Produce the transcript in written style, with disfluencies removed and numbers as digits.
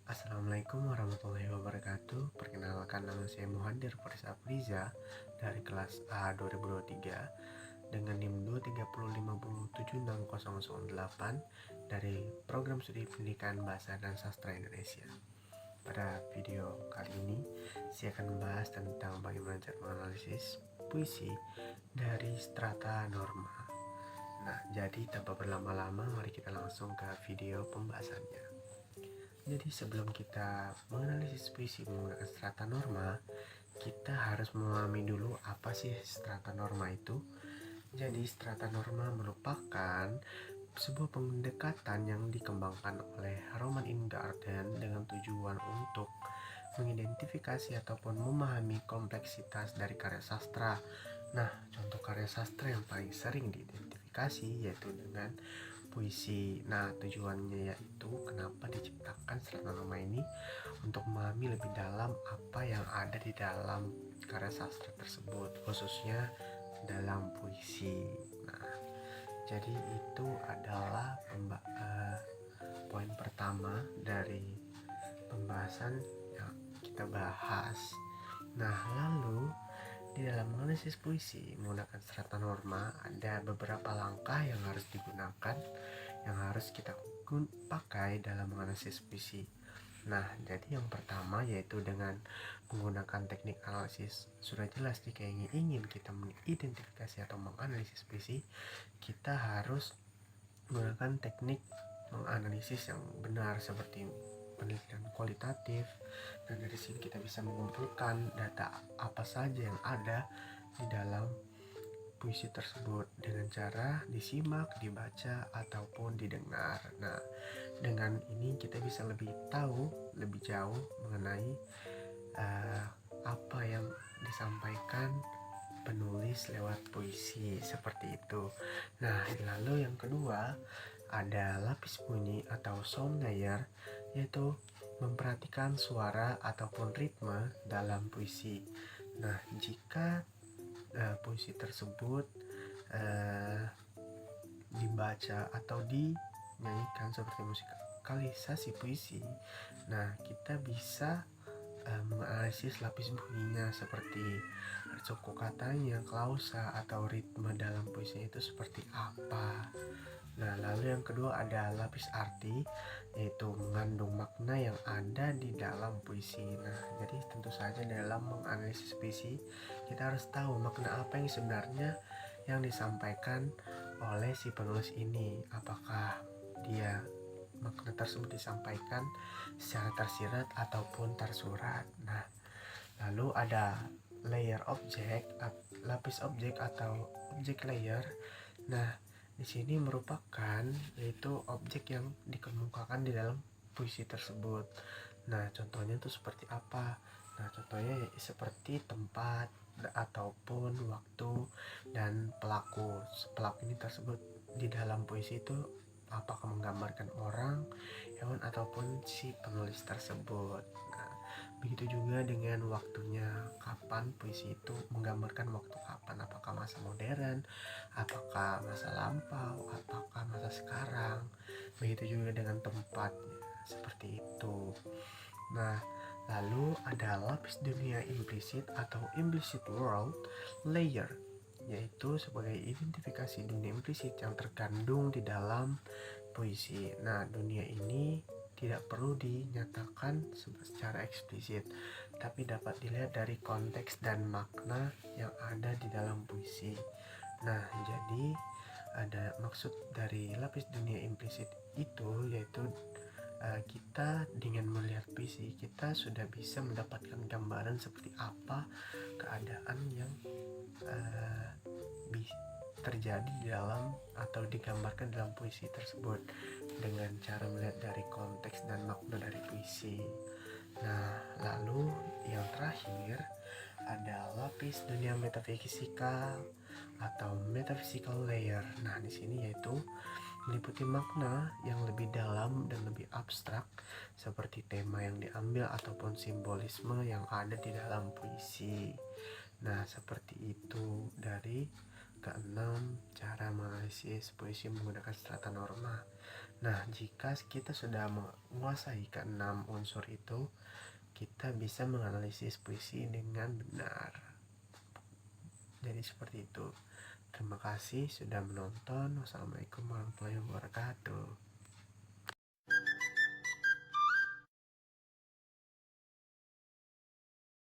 Assalamualaikum warahmatullahi wabarakatuh. Perkenalkan, nama saya Muhadir Faris Afriza dari kelas A 2023 dengan NIM 230576008 dari Program Studi Pendidikan Bahasa dan Sastra Indonesia. Pada video kali ini, saya akan membahas tentang bagaimana cara menganalisis puisi dari strata norma. Nah, jadi tanpa berlama-lama, mari kita langsung ke video pembahasannya. Jadi sebelum kita menganalisis puisi menggunakan strata norma, kita harus memahami dulu apa sih strata norma itu. Jadi strata norma merupakan sebuah pendekatan yang dikembangkan oleh Roman Ingarden dengan tujuan untuk mengidentifikasi ataupun memahami kompleksitas dari karya sastra. Nah, contoh karya sastra yang paling sering diidentifikasi yaitu dengan puisi. Nah, tujuannya yaitu kenapa diciptakan strata norma ini untuk memahami lebih dalam apa yang ada di dalam karya sastra tersebut, khususnya dalam puisi. Nah, jadi itu adalah poin pertama dari pembahasan yang kita bahas. Nah, lalu di dalam menganalisis puisi menggunakan strata norma ada beberapa langkah yang harus digunakan, yang harus kita pakai dalam menganalisis puisi. Nah, jadi yang pertama yaitu dengan menggunakan teknik analisis. Sudah jelas jika ingin kita mengidentifikasi atau menganalisis puisi, kita harus menggunakan teknik menganalisis yang benar seperti penelitian kualitatif, dan dari sini kita bisa mengumpulkan data apa saja yang ada di dalam puisi tersebut dengan cara disimak, dibaca, ataupun didengar. Nah, dengan ini kita bisa lebih tahu lebih jauh mengenai apa yang disampaikan penulis lewat puisi, seperti itu. Nah, lalu yang kedua ada lapis bunyi atau sound layer, yaitu memperhatikan suara ataupun ritme dalam puisi. Nah, jika puisi tersebut dibaca atau dinyanyikan seperti musikalisasi puisi, nah kita bisa menganalisis lapis bunyinya seperti suku katanya, klausa, atau ritme dalam puisi itu seperti apa. Nah, lalu yang kedua ada lapis arti, yaitu mengandung makna yang ada di dalam puisi. Nah, jadi tentu saja dalam menganalisis puisi, kita harus tahu makna apa yang sebenarnya yang disampaikan oleh si penulis ini. Apakah dia makna tersebut disampaikan secara tersirat ataupun tersurat. Nah, lalu ada layer objek, lapis objek atau object layer. Nah, di sini merupakan yaitu objek yang dikemukakan di dalam puisi tersebut. Nah, contohnya itu seperti apa? Nah, contohnya seperti tempat ataupun waktu dan pelaku. Pelaku ini tersebut di dalam puisi itu apakah menggambarkan orang, hewan, ataupun si penulis tersebut. Nah, begitu juga dengan waktunya, kapan puisi itu menggambarkan waktu kapan, apakah masa modern, apakah masa lampau, apakah masa sekarang. Begitu juga dengan tempatnya, seperti itu. Nah, lalu ada lapis dunia implisit atau implicit world layer, yaitu sebagai identifikasi dunia implisit yang terkandung di dalam puisi. Nah, dunia ini tidak perlu dinyatakan secara eksplisit, tapi dapat dilihat dari konteks dan makna yang ada di dalam puisi. Nah, jadi ada maksud dari lapis dunia implisit itu yaitu kita dengan melihat puisi, kita sudah bisa mendapatkan gambaran seperti apa keadaan yang terjadi dalam atau digambarkan dalam puisi tersebut dengan cara melihat dari konteks dan makna dari puisi. Nah, lalu yang terakhir ada lapis dunia metafisikal atau metaphysical layer. Nah, di sini yaitu meliputi makna yang lebih dalam dan lebih abstrak seperti tema yang diambil ataupun simbolisme yang ada di dalam puisi. Nah, seperti itu dari keenam cara mengenai menganalisis puisi menggunakan strata norma. Nah, jika kita sudah menguasai keenam unsur itu, kita bisa menganalisis puisi dengan benar. Jadi seperti itu. Terima kasih sudah menonton. Wassalamualaikum warahmatullahi wabarakatuh.